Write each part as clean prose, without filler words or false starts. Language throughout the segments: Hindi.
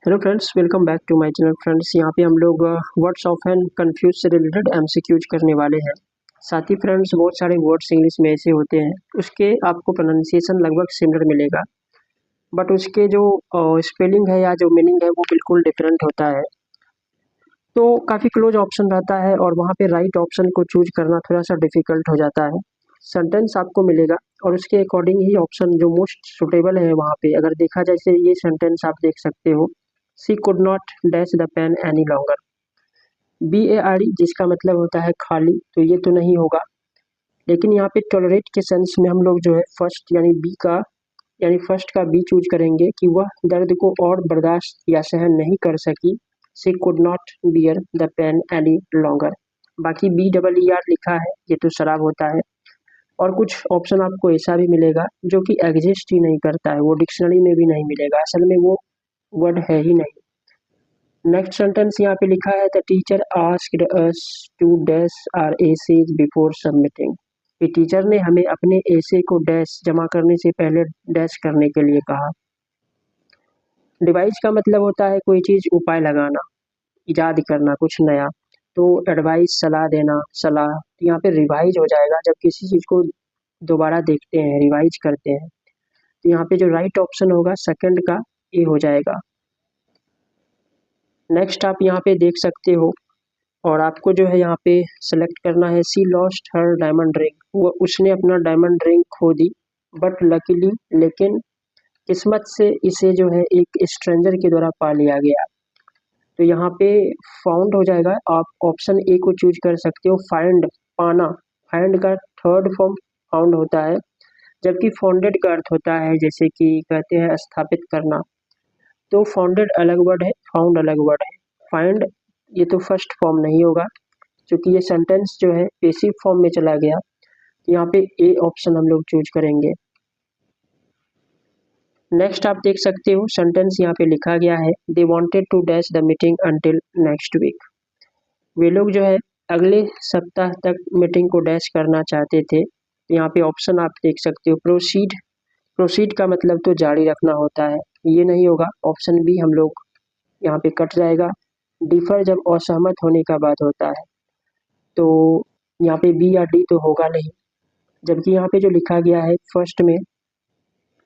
Hello friends, welcome back to my channel. Friends, यहाँ पे हम लोग वर्ड्स ऑफ एंड कंफ्यूज से रिलेटेड एमसीक्यूज करने वाले हैं। साथ ही फ्रेंड्स, बहुत सारे वर्ड्स इंग्लिश में ऐसे होते हैं उसके आपको प्रोनाउंसिएशन लगभग सिमिलर मिलेगा, बट उसके जो स्पेलिंग है या जो मीनिंग है वो बिल्कुल डिफरेंट होता है। तो काफ़ी क्लोज ऑप्शन रहता है और वहाँ पे राइट ऑप्शन को चूज करना थोड़ा सा डिफिकल्ट हो जाता है। सेंटेंस आपको मिलेगा और उसके अकॉर्डिंग ही ऑप्शन जो मोस्ट सुटेबल है वहाँ पे अगर देखा जाए, जैसे ये सेंटेंस आप देख सकते हो, she could not dash the pain any longer. BARD जिसका मतलब होता है खाली, तो ये तो नहीं होगा। लेकिन यहाँ पे टॉलरेट के सेंस में हम लोग जो है फर्स्ट फर्स्ट का बी चूज करेंगे कि वह दर्द को और बर्दाश्त या सहन नहीं कर सकी। She could not bear the pain any longer. बाकी BEER लिखा है, ये तो शराब होता है। और कुछ ऑप्शन आपको ऐसा भी मिलेगा जो कि एग्जिस्ट ही नहीं करता है, वो डिक्शनरी में भी नहीं मिलेगा, असल में वो वर्ड है ही नहीं। नेक्स्ट सेंटेंस यहाँ पे लिखा है, the teacher asked us to dash our essays before submitting. कि टीचर ने हमें अपने एसे को डैश जमा करने से पहले डैश करने के लिए कहा। डिवाइस का मतलब होता है कोई चीज़ उपाय लगाना, इजाद करना कुछ नया। तो एडवाइस सलाह देना, सलाह। तो यहाँ पे रिवाइज हो जाएगा जब किसी चीज़ को दोबारा देखते हैं, रिवाइज करते हैं। तो यहाँ पे जो राइट ऑप्शन होगा सेकंड का ए हो जाएगा। नेक्स्ट आप यहाँ पे देख सकते हो और आपको जो है यहाँ पे सेलेक्ट करना है, सी लॉस्ट हर डायमंड रिंग। वो उसने अपना डायमंड रिंग खो दी, बट लकीली लेकिन किस्मत से इसे जो है एक स्ट्रेंजर के द्वारा पा लिया गया। तो यहाँ पे फाउंड हो जाएगा। आप ऑप्शन ए को चूज कर सकते हो, फाइंड, पाना। फाइंड का थर्ड फॉर्म फाउंड होता है, जबकि फाउंडेड का अर्थ होता है जैसे कि कहते हैं स्थापित करना। तो फाउंडेड अलग वर्ड है, फाउंड अलग वर्ड है। फाइंड ये तो फर्स्ट फॉर्म नहीं होगा क्योंकि ये सेंटेंस जो है पेसिव फॉर्म में चला गया। यहाँ पे ए ऑप्शन हम लोग चूज करेंगे। नेक्स्ट आप देख सकते हो सेंटेंस यहाँ पे लिखा गया है, they wanted to dash the meeting until next week. वे लोग जो है अगले सप्ताह तक मीटिंग को डैश करना चाहते थे। यहाँ पे ऑप्शन आप देख सकते हो, प्रोसीड। प्रोसीड का मतलब तो जारी रखना होता है, ये नहीं होगा। ऑप्शन बी हम लोग यहाँ पे कट जाएगा। डिफर जब असहमत होने का बात होता है, तो यहाँ पे बी या डी तो होगा नहीं, जबकि यहाँ पे जो लिखा गया है फर्स्ट में।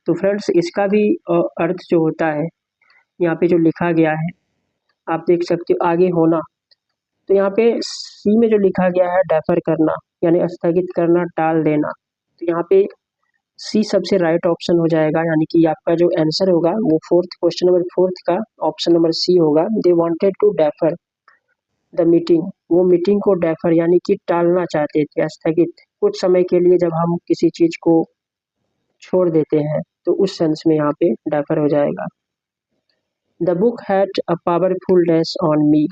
तो फ्रेंड्स, इसका भी अर्थ जो होता है यहाँ पे जो लिखा गया है आप देख सकते हो, आगे होना। तो यहाँ पे सी में जो लिखा गया है डेफर करना, यानी स्थगित करना, टाल देना। तो यहाँ पे सी सबसे राइट ऑप्शन हो जाएगा, यानी कि आपका जो आंसर होगा वो फोर्थ, क्वेश्चन नंबर फोर्थ का ऑप्शन नंबर सी होगा। They wanted to defer the meeting. वो मीटिंग को डेफर यानी कि टालना चाहते थे, स्थगित, कुछ समय के लिए जब हम किसी चीज को छोड़ देते हैं तो उस सेंस में यहाँ पे डेफर हो जाएगा। The book had a powerful dash on me.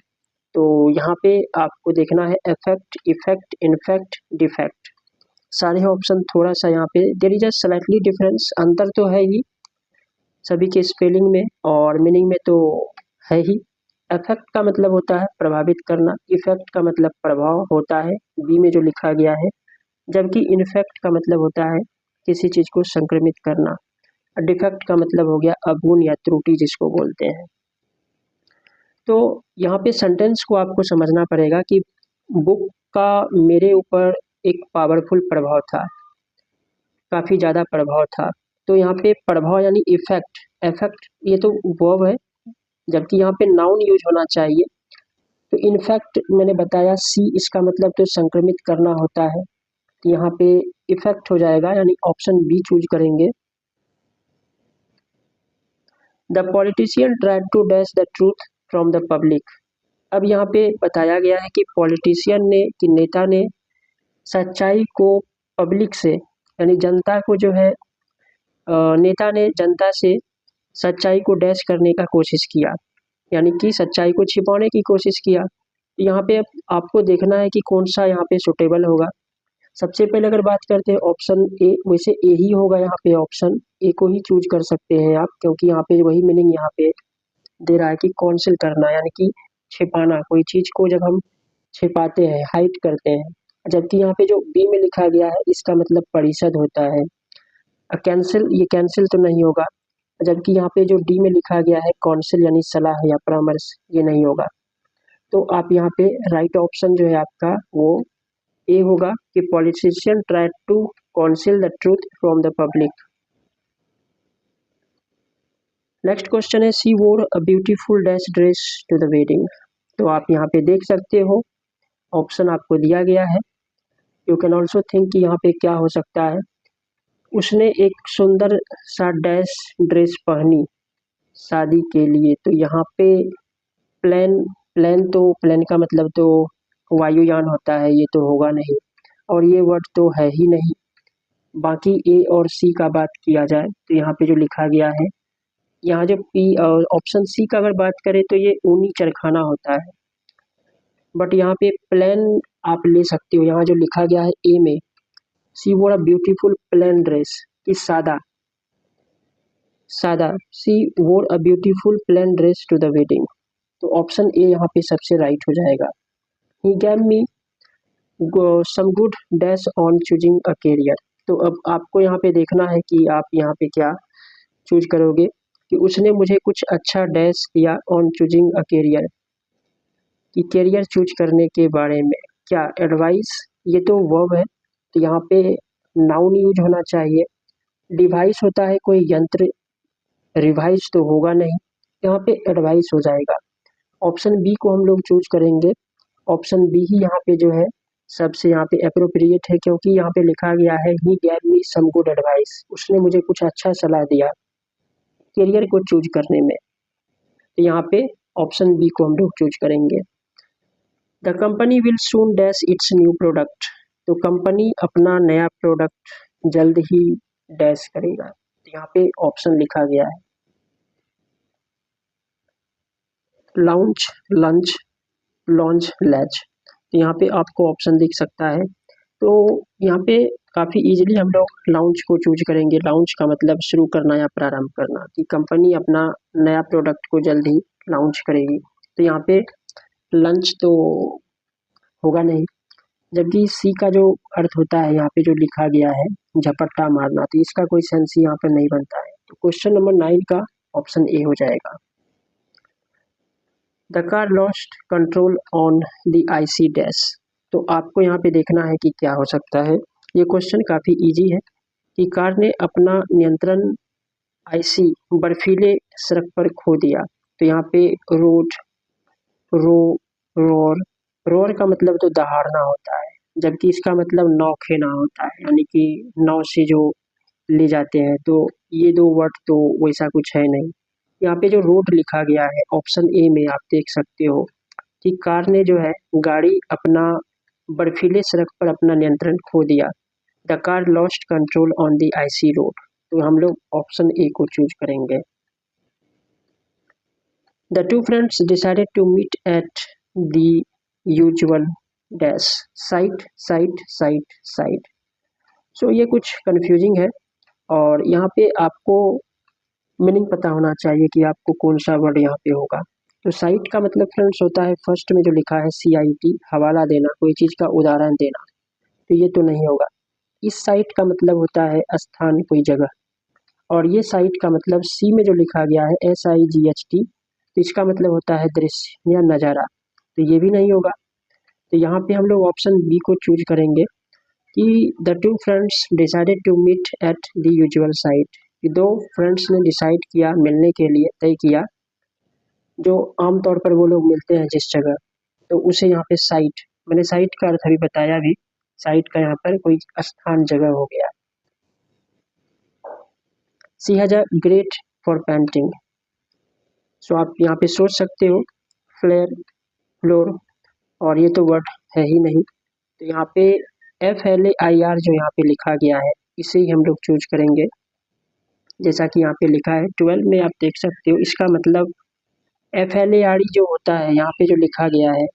तो यहाँ पे आपको देखना है इफेक्ट, इफेक्ट, इनफेक्ट, डिफेक्ट। सारे ऑप्शन थोड़ा सा यहाँ पे there is a slightly difference, अंतर तो है ही सभी के स्पेलिंग में और मीनिंग में तो है ही। इफेक्ट का मतलब होता है प्रभावित करना, इफेक्ट का मतलब प्रभाव होता है बी में जो लिखा गया है, जबकि इनफेक्ट का मतलब होता है किसी चीज को संक्रमित करना। डिफेक्ट का मतलब हो गया अवगुण या त्रुटि जिसको बोलते हैं। तो यहाँ पे सेंटेंस को आपको समझना पड़ेगा कि बुक का मेरे ऊपर एक पावरफुल प्रभाव था, काफ़ी ज़्यादा प्रभाव था। तो यहाँ पे प्रभाव यानी इफेक्ट, इफेक्ट ये तो वर्ब है, जबकि यहाँ पे नाउन यूज होना चाहिए। तो इनफैक्ट मैंने बताया सी, इसका मतलब तो संक्रमित करना होता है। तो यहाँ पे इफेक्ट हो जाएगा, यानी ऑप्शन बी चूज करेंगे। The politician tried to dash the truth from the public. अब यहाँ पे बताया गया है कि पॉलिटिशियन ने, कि नेता ने सच्चाई को पब्लिक से, यानी जनता को जो है नेता ने जनता से सच्चाई को डैश करने का कोशिश किया, यानी कि सच्चाई को छिपाने की कोशिश किया। यहाँ पे आपको देखना है कि कौन सा यहाँ पे सुटेबल होगा। सबसे पहले अगर बात करते हैं ऑप्शन ए, वैसे ए ही होगा, यहाँ पे ऑप्शन ए को ही चूज कर सकते हैं आप, क्योंकि यहाँ पे वही मीनिंग यहाँ पे दे रहा है कि कॉन्सिल करना, यानी कि छिपाना। कोई चीज को जब हम छिपाते हैं, हाइड करते हैं। जबकि यहाँ पे जो बी में लिखा गया है इसका मतलब परिषद होता है। कैंसिल, ये कैंसिल तो नहीं होगा। जबकि यहाँ पे जो डी में लिखा गया है काउंसिल यानी सलाह या परामर्श, ये नहीं होगा। तो आप यहाँ पे राइट ऑप्शन जो है आपका वो ए होगा कि politician try to council the truth from the public. Next question है she wore a beautiful dash dress to the wedding. तो आप यहाँ पे देख सकते हो ऑप्शन आपको दिया गया है। यू कैन ऑल्सो थिंक कि यहाँ पे क्या हो सकता है। उसने एक सुंदर सा डैश ड्रेस पहनी शादी के लिए। तो यहाँ पे प्लेन प्लेन का मतलब तो वायुयान होता है, ये तो होगा नहीं, और ये वर्ड तो है ही नहीं। बाकी ए और सी का बात किया जाए तो यहाँ पे जो लिखा गया है, यहाँ जो पी और ऑप्शन सी का अगर बात करें तो ये ऊनी चरखाना होता है। बट यहाँ पे प्लेन आप ले सकते हो। यहाँ जो लिखा गया है ए में, सी wore a beautiful plain dress, कि सादा she wore a beautiful plain dress to the wedding. तो ऑप्शन ए यहाँ पे सबसे राइट हो जाएगा। He gave me some good dash on choosing a career. तो अब आपको यहाँ पे देखना है कि आप यहाँ पे क्या चूज करोगे, कि उसने मुझे कुछ अच्छा डैश दिया ऑन चूजिंग अ कैरियर, कि कैरियर चूज करने के बारे में क्या एडवाइस, ये तो वर्ब है तो यहाँ पे नाउन यूज होना चाहिए। डिवाइस होता है कोई यंत्र, रिवाइज तो होगा नहीं, यहाँ पे एडवाइस हो जाएगा। ऑप्शन बी को हम लोग चूज करेंगे। ऑप्शन बी ही यहाँ पे जो है सबसे यहाँ पे अप्रोप्रिएट है, क्योंकि यहाँ पे लिखा गया है ही gave me some good advice, उसने मुझे कुछ अच्छा सलाह दिया करियर को चूज करने में। तो यहाँ पे ऑप्शन बी को हम लोग चूज करेंगे। The company will soon dash it's new product. तो कंपनी अपना नया प्रोडक्ट जल्द ही डैश करेगा। तो यहाँ पे ऑप्शन लिखा गया है लॉन्च, लंच, लॉन्च, लैच। तो यहाँ पे आपको ऑप्शन दिख सकता है। तो यहाँ पे काफ़ी इजीली हम लोग लॉन्च को चूज करेंगे। लॉन्च का मतलब शुरू करना या प्रारंभ करना, कि कंपनी अपना नया प्रोडक्ट को जल्द ही लॉन्च करेगी। तो यहाँ पे लंच तो होगा नहीं, जबकि सी का जो अर्थ होता है यहाँ पे जो लिखा गया है झपट्टा मारना, तो इसका कोई सेंस यहाँ पर नहीं बनता है। तो क्वेश्चन नंबर 9 का ऑप्शन ए हो जाएगा। The car lost control on the IC dash. तो आपको यहाँ पे देखना है कि क्या हो सकता है। ये क्वेश्चन काफ़ी इजी है कि कार ने अपना नियंत्रण आईसी बर्फीले सड़क पर खो दिया। तो यहाँ पे रोड, रो, रोर, रोर का मतलब तो दहाड़ना होता है, जबकि इसका मतलब नौ खेना होता है, यानी कि नाव से जो ले जाते हैं। तो ये दो वर्ड तो वैसा कुछ है नहीं। यहाँ पे जो रोड लिखा गया है ऑप्शन ए में आप देख सकते हो कि कार ने जो है गाड़ी अपना बर्फीले सड़क पर अपना नियंत्रण खो दिया। The car lost control on the icy road. तो हम लोग ऑप्शन ए को चूज करेंगे। The two friends decided to meet at the usual dash site, site, site, site. So ये कुछ कंफ्यूजिंग है, और यहाँ पे आपको मीनिंग पता होना चाहिए कि आपको कौन सा वर्ड यहाँ पे होगा। तो साइट का मतलब फ्रेंड्स होता है फर्स्ट में जो लिखा है CIT, हवाला देना, कोई चीज़ का उदाहरण देना, तो ये तो नहीं होगा। इस साइट का मतलब होता है स्थान, कोई जगह, और ये साइट का मतलब सी में जो लिखा गया है SIGHT, तो इसका मतलब होता है दृश्य या नज़ारा, तो ये भी नहीं होगा। तो यहाँ पे हम लोग ऑप्शन बी को चूज करेंगे कि the two friends decided to meet at the usual site, कि दो फ्रेंड्स ने डिसाइड किया, मिलने के लिए तय किया, जो आमतौर पर वो लोग मिलते हैं जिस जगह, तो उसे यहाँ पे साइट, मैंने साइट का अर्थ अभी बताया भी, साइट का यहाँ पर कोई स्थान, जगह हो गया। She has a great for painting. So आप यहाँ पे सोच सकते हो फ्लेयर, फ्लोर, और ये तो वर्ड है ही नहीं। तो यहाँ पे FLAIR जो यहाँ पे लिखा गया है इसे ही हम लोग चूज करेंगे। जैसा कि यहाँ पे लिखा है 12 में आप देख सकते हो, इसका मतलब FLARE जो होता है यहाँ पे जो लिखा गया है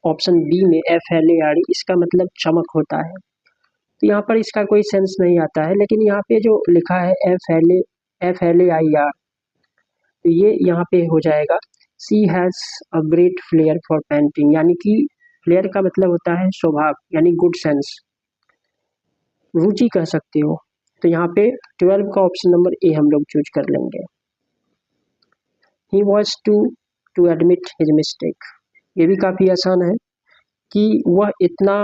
ऑप्शन बी में FLARE, इसका मतलब चमक होता है। तो यहाँ पर इसका कोई सेंस नहीं आता है, लेकिन यहाँ पे जो लिखा है FLAIR, तो ये यहाँ पे हो जाएगा she has a great flair for painting, यानी कि फ्लेयर का मतलब होता है स्वभाव, यानी गुड सेंस, रुचि कह सकते हो। तो यहाँ पे 12 का ऑप्शन नंबर ए हम लोग चूज कर लेंगे। He was to admit his mistake. ये भी काफ़ी आसान है कि वह इतना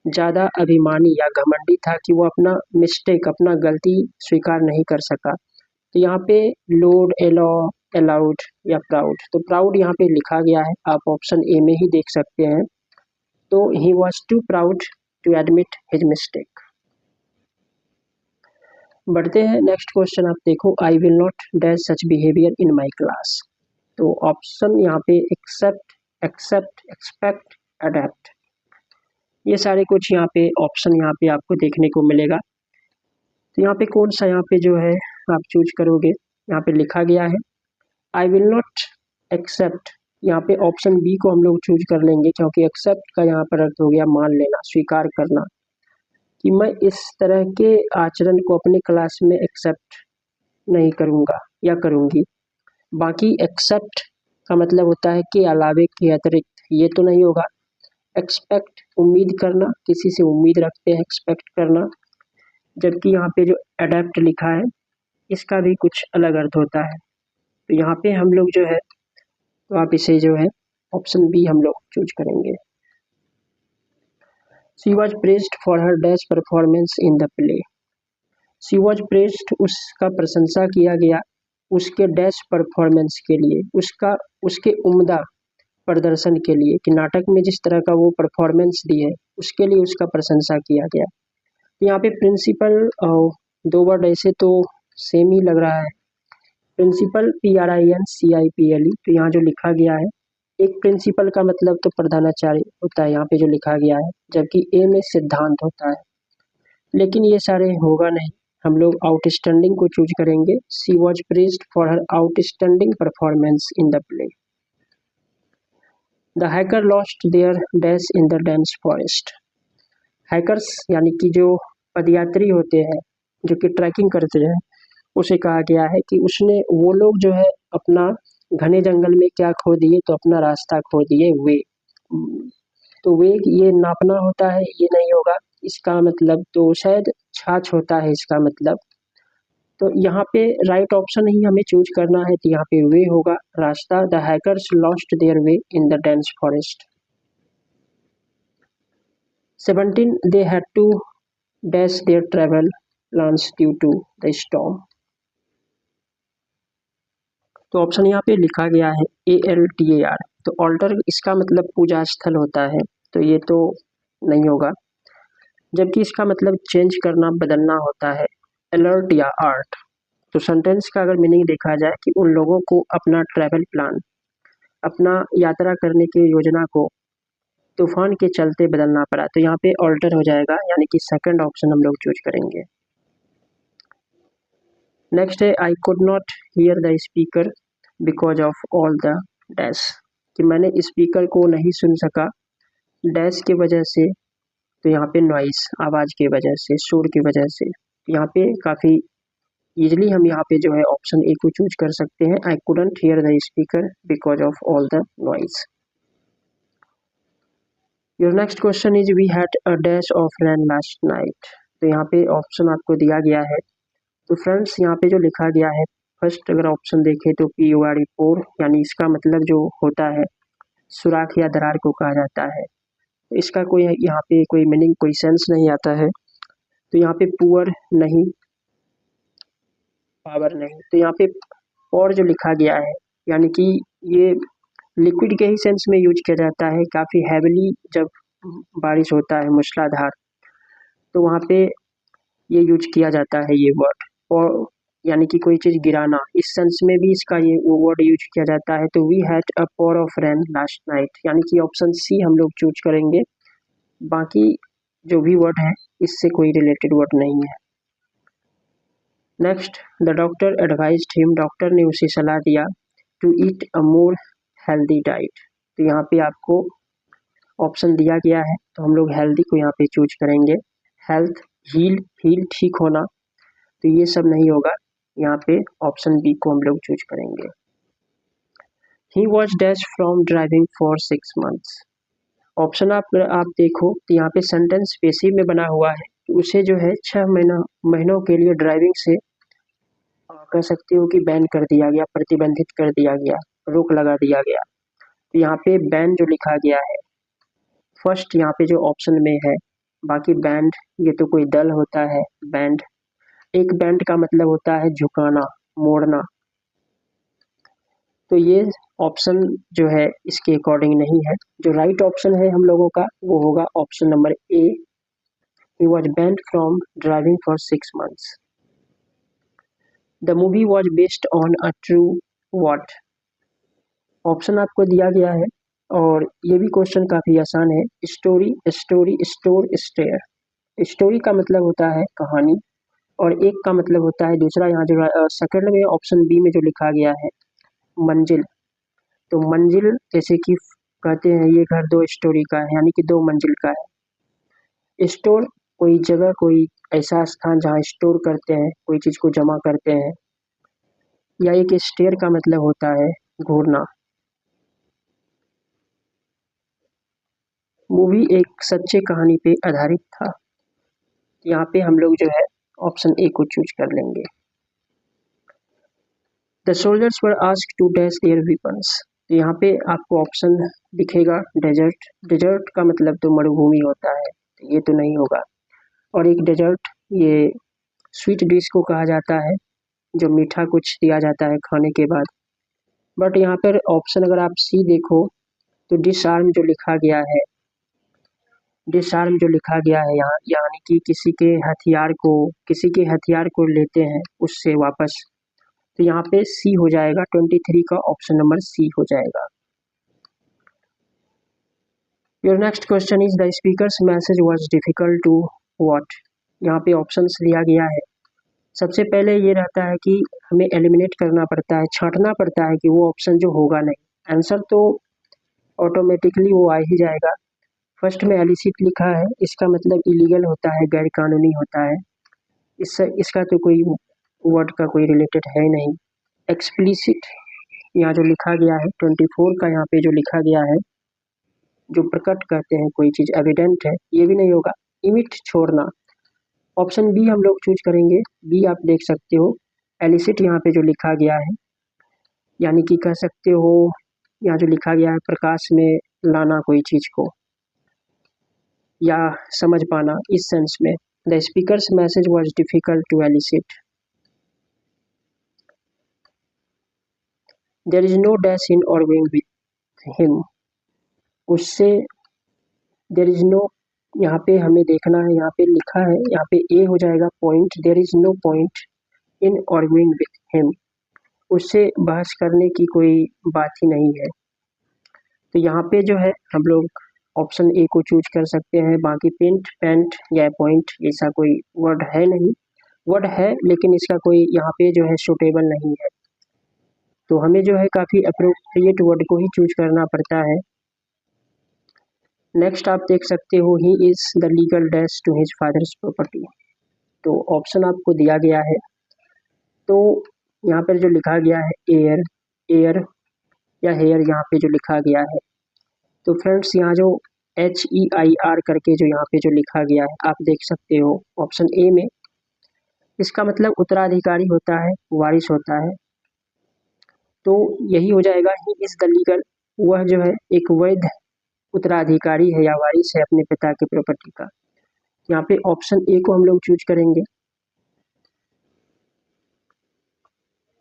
ज़्यादा अभिमानी या घमंडी था कि वो अपना मिस्टेक, अपना गलती स्वीकार नहीं कर सका। तो यहाँ पे लोड, एलो, अलाउड या प्राउड, तो प्राउड यहाँ पे लिखा गया है, आप ऑप्शन ए में ही देख सकते हैं। तो he was too proud to admit his mistake. बढ़ते हैं नेक्स्ट क्वेश्चन, आप देखो, I will not dash such behaviour in my class. तो ऑप्शन यहाँ पे एक्सेप्ट, एक्सेप्ट, एक्सपेक्ट, अडेप्ट, ये सारे कुछ यहाँ पे ऑप्शन यहाँ पे आपको देखने को मिलेगा। तो यहाँ पे कौन सा यहाँ पे जो है आप चूज करोगे, यहाँ पे लिखा गया है आई विल नॉट एक्सेप्ट। यहाँ पे ऑप्शन बी को हम लोग चूज कर लेंगे, क्योंकि एक्सेप्ट का यहाँ पर अर्थ हो गया मान लेना, स्वीकार करना, कि मैं इस तरह के आचरण को अपने क्लास में एक्सेप्ट नहीं करूँगा या करूँगी। बाकी एक्सेप्ट का मतलब होता है कि अलावे, के अतिरिक्त, ये तो नहीं होगा। एक्सपेक्ट, उम्मीद करना, किसी से उम्मीद रखते हैं, एक्सपेक्ट करना। जबकि यहाँ पे जो अडेप्ट लिखा है इसका भी कुछ अलग अर्थ होता है। तो यहाँ पे हम लोग जो है, तो आप इसे जो है ऑप्शन बी हम लोग चूज करेंगे। She was praised for her dash performance in the play. She was praised, उसका प्रशंसा किया गया उसके डैश परफॉर्मेंस के लिए, उसके उम्दा प्रदर्शन के लिए, कि नाटक में जिस तरह का वो परफॉर्मेंस दी है उसके लिए उसका प्रशंसा किया गया। यहाँ पे प्रिंसिपल, दो वर्ड ऐसे तो सेम ही लग रहा है, प्रिंसिपल PRINCIPLE, तो यहाँ जो लिखा गया है, एक प्रिंसिपल का मतलब तो प्रधानाचार्य होता है यहाँ पे जो लिखा गया है, जबकि ए में सिद्धांत होता है। लेकिन ये सारे होगा नहीं, हम लोग आउटस्टैंडिंग को चूज करेंगे। She was praised for her outstanding performance in the play. The hacker lost their dash in the dense forest. Hackers यानी कि जो पदयात्री होते हैं, जो कि ट्रैकिंग करते हैं, उसे कहा गया है कि उसने, वो लोग जो है अपना घने जंगल में क्या खो दिए, तो अपना रास्ता खो दिए, वे। तो वे ये नापना होता है, ये नहीं होगा इसका मतलब, तो शायद छाछ होता है इसका मतलब। तो यहाँ पे राइट ऑप्शन ही हमें चूज करना है, तो यहाँ पे वे होगा रास्ता। The hackers lost their way in the dense forest. 17 they had to dash their travel plans due to the storm। तो ऑप्शन यहाँ पे लिखा गया है ALTAR, तो ऑल्टर इसका मतलब पूजा स्थल होता है, तो ये तो नहीं होगा। जबकि इसका मतलब चेंज करना, बदलना होता है, अलर्ट या आर्ट। तो सेंटेंस का अगर मीनिंग देखा जाए कि उन लोगों को अपना ट्रैवल प्लान, अपना यात्रा करने की योजना को तूफान के चलते बदलना पड़ा, तो यहाँ पे ऑल्टर हो जाएगा, यानी कि सेकंड ऑप्शन हम लोग चूज करेंगे। नेक्स्ट है I could not here the speaker because of all the dash, कि मैंने स्पीकर को नहीं सुन सका डैश की वजह से, तो यहाँ पे नॉइस, आवाज़ की वजह से, शोर की वजह से। यहाँ पे काफ़ी इजीली हम यहाँ पे जो है ऑप्शन ए को चूज कर सकते हैं, I couldn't hear the speaker because of all the noise. Your next question is we had a dash of rain last night. तो यहाँ पे ऑप्शन आपको दिया गया है। तो फ्रेंड्स यहाँ पे जो लिखा गया है, फर्स्ट अगर ऑप्शन देखें तो PORE, पोर, यानी इसका मतलब जो होता है सुराख या दरार को कहा जाता है। तो इसका कोई यहाँ पे कोई मीनिंग, कोई सेंस नहीं आता है। तो यहाँ पे पुअर नहीं, पावर नहीं, तो यहाँ पे और जो लिखा गया है, यानी कि ये लिक्विड के ही सेंस में यूज किया जाता है। काफ़ी हैविली जब बारिश होता है मूसलाधार, तो वहाँ पे ये यूज किया जाता है ये वर्ड, और यानी कि कोई चीज़ गिराना, इस सेंस में भी इसका ये वर्ड यूज किया जाता है। तो we had a pour of rain last night, यानी कि ऑप्शन सी हम लोग चूज करेंगे। बाकी जो भी वर्ड है इससे कोई रिलेटेड वर्ड नहीं है। Next, the doctor advised him, doctor ने उसे सलाह दिया to eat a more healthy diet. तो यहाँ पे आपको ऑप्शन दिया गया है, तो हम लोग हेल्दी को यहाँ पे चूज करेंगे। हेल्थ, हील, हील ठीक होना, तो ये सब नहीं होगा, यहाँ पे ऑप्शन बी को हम लोग चूज करेंगे। He was dash from driving for 6 months। Option आप देखो तो यहाँ पे सेंटेंस पेसिव में बना हुआ है, तो उसे जो है 6 महीनों के लिए ड्राइविंग से कह सकते हो कि बैन कर दिया गया, प्रतिबंधित कर दिया गया, रोक लगा दिया गया। तो यहाँ पे बैन जो लिखा गया है फर्स्ट यहाँ पे जो ऑप्शन में है। बाकी बैंड ये तो कोई दल होता है। बैंड, एक बैंड का मतलब होता है झुकाना, मोड़ना। तो ये ऑप्शन जो है इसके अकॉर्डिंग नहीं है। जो राइट ऑप्शन है हम लोगों का वो होगा option number A, he was banned from driving for 6 months। The movie was based on a true what. Option आपको दिया गया है और ये भी क्वेश्चन काफ़ी आसान है। Story, story, store, stair. Story का मतलब होता है कहानी और एक का मतलब होता है दूसरा। यहाँ जो सेकंड में ऑप्शन बी में जो लिखा गया है मंजिल, तो मंजिल जैसे कि कहते हैं ये घर 2 स्टोरी का है, यानी कि 2 मंजिल का है। स्टोर कोई जगह, कोई ऐसा स्थान जहाँ स्टोर करते हैं, कोई चीज़ को जमा करते हैं। या एक स्टेयर का मतलब होता है घूरना। मूवी एक सच्चे कहानी पे आधारित था। यहाँ पे हम लोग जो है ऑप्शन ए को चूज कर लेंगे। The soldiers were asked to dash their weapons. तो यहाँ पे आपको ऑप्शन दिखेगा डेजर्ट। डेजर्ट का मतलब तो मरुभूमि होता है, तो ये तो नहीं होगा। और एक डेजर्ट ये स्वीट डिश को कहा जाता है, जो मीठा कुछ दिया जाता है खाने के बाद। बट यहाँ पर ऑप्शन अगर आप सी देखो तो डिसआर्म जो लिखा गया है, डिसआर्म जो लिखा गया है यहाँ, यानी कि किसी के हथियार को लेते हैं उससे वापस। तो यहाँ पे सी हो जाएगा, 23 का ऑप्शन नंबर सी हो जाएगा। Your next question is the speaker's message was difficult to what. यहाँ पे ऑप्शंस दिया गया है। सबसे पहले ये रहता है कि हमें एलिमिनेट करना पड़ता है, छांटना पड़ता है कि वो ऑप्शन जो होगा नहीं। आंसर तो ऑटोमेटिकली वो आ ही जाएगा। फर्स्ट में एलिसिट लिखा है, इसका मतलब इलीगल होता है, गैर कानूनी होता है। इसका तो कोई वर्ड का कोई रिलेटेड है नहीं। एक्सप्लिसिट यहाँ जो लिखा गया है 24 का, यहाँ पे जो लिखा गया है जो प्रकट कहते हैं कोई चीज़ एविडेंट है, ये भी नहीं होगा। इमिट छोड़ना, ऑप्शन बी हम लोग चूज करेंगे। बी आप देख सकते हो, एलिसिट यहाँ पे जो लिखा गया है, यानी कि कह सकते हो यहाँ जो लिखा गया है प्रकाश में लाना कोई चीज़ को या समझ पाना, इस सेंस में। The speaker's message was difficult to elicit. There is no dash in और गोइंग विथ हिम। उससे देयर इज नो, यहाँ पे हमें देखना है, यहाँ पे लिखा है, यहाँ पे ए हो जाएगा point. There is no point in और गोइंग विथ हिम। उससे बहस करने की कोई बात ही नहीं है। तो यहाँ पे जो है हम लोग ऑप्शन ए को चूज कर सकते हैं। बाकी पेंट, पैंट या पॉइंट ऐसा कोई वर्ड है नहीं। वर्ड है लेकिन इसका कोई यहाँ पे जो है सुटेबल नहीं है, तो हमें जो है काफ़ी अप्रोप्रिएट वर्ड को ही चूज करना पड़ता है। नेक्स्ट आप देख सकते हो, he is the legal dash to his father's property. तो ऑप्शन आपको दिया गया है, तो यहाँ पर जो लिखा गया है एयर, एयर या हेयर, यहाँ पे जो लिखा गया है। तो फ्रेंड्स यहाँ जो HEIR करके जो यहाँ पे जो लिखा गया है आप देख सकते हो ऑप्शन ए में, इसका मतलब उत्तराधिकारी होता है, वारिस होता है। तो यही हो जाएगा, ही इज़ द लीगल, वह जो है एक वैध उत्तराधिकारी है या वारिस है अपने पिता के प्रॉपर्टी का। यहाँ पे ऑप्शन ए को हम लोग चूज करेंगे।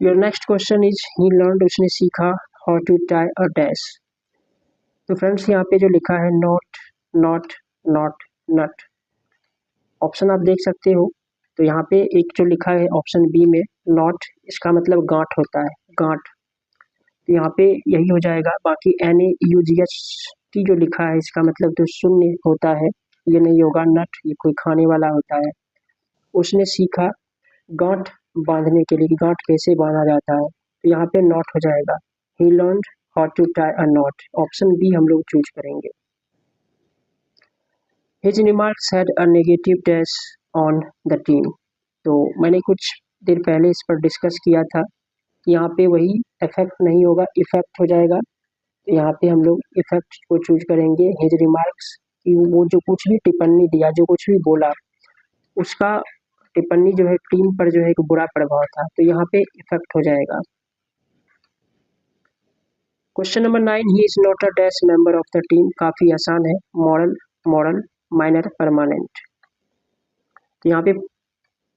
Your next question is he learned, उसने सीखा how to tie a dash. तो फ्रेंड्स यहाँ पे जो लिखा है not, not, not, nut, option आप देख सकते हो। तो यहाँ पे एक जो लिखा है ऑप्शन बी में नॉट, इसका मतलब गांठ होता है, गांठ। तो यहाँ पे यही हो जाएगा। बाकी NAUGH जो लिखा है इसका मतलब तो शून्य होता है, ये नहीं होगा। नट ये कोई खाने वाला होता है। उसने सीखा गांठ बांधने के लिए कि गांठ कैसे बांधा जाता है, तो यहाँ पे नॉट हो जाएगा। He learned how to tie a knot, option B हम लोग चूज करेंगे। His remarks had a negative dash on the team. तो मैंने कुछ देर पहले इस पर डिस्कस किया था, यहाँ पे वही इफेक्ट नहीं होगा, इफेक्ट हो जाएगा। तो यहाँ पे हम लोग इफेक्ट को चूज करेंगे। हिज रिमार्क्स, कि वो जो कुछ भी टिप्पणी दिया, जो कुछ भी बोला, उसका टिप्पणी जो है टीम पर जो है एक बुरा प्रभाव था, तो यहाँ पे इफेक्ट हो जाएगा। Question number 9, he is not a dash member of the team, काफी आसान है, मॉडल माइनर परमानेंट। यहाँ पे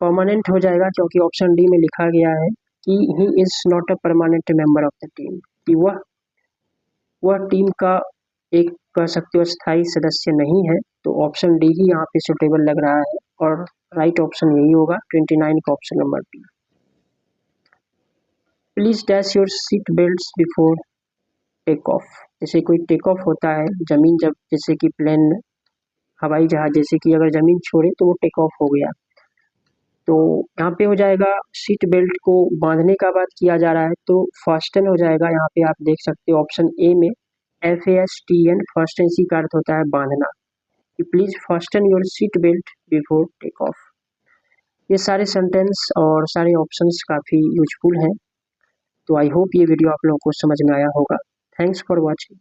परमानेंट हो जाएगा क्योंकि ऑप्शन डी में लिखा गया है कि he is not a permanent member of the team, कि वह टीम का एक कह सकते हो स्थायी सदस्य नहीं है। तो ऑप्शन डी ही यहाँ पे सुटेबल लग रहा है और राइट ऑप्शन यही होगा 29 का option number D. Please dash your seat belt before take off. जैसे कोई टेक ऑफ होता है जमीन, जब जैसे कि प्लेन हवाई जहाज जैसे कि अगर जमीन छोड़े तो वो टेक ऑफ हो गया, तो यहाँ पे हो जाएगा सीट बेल्ट को बांधने का बात किया जा रहा है, तो फास्टन हो जाएगा। यहाँ पे आप देख सकते हो ऑप्शन ए में FASTN, फास्टन इसी का अर्थ होता है बांधना, कि please fasten your seat belt before take off. ये सारे सेंटेंस और सारे ऑप्शंस काफ़ी यूजफुल हैं। तो आई होप ये वीडियो आप लोगों को समझ में आया होगा। Thanks for watching.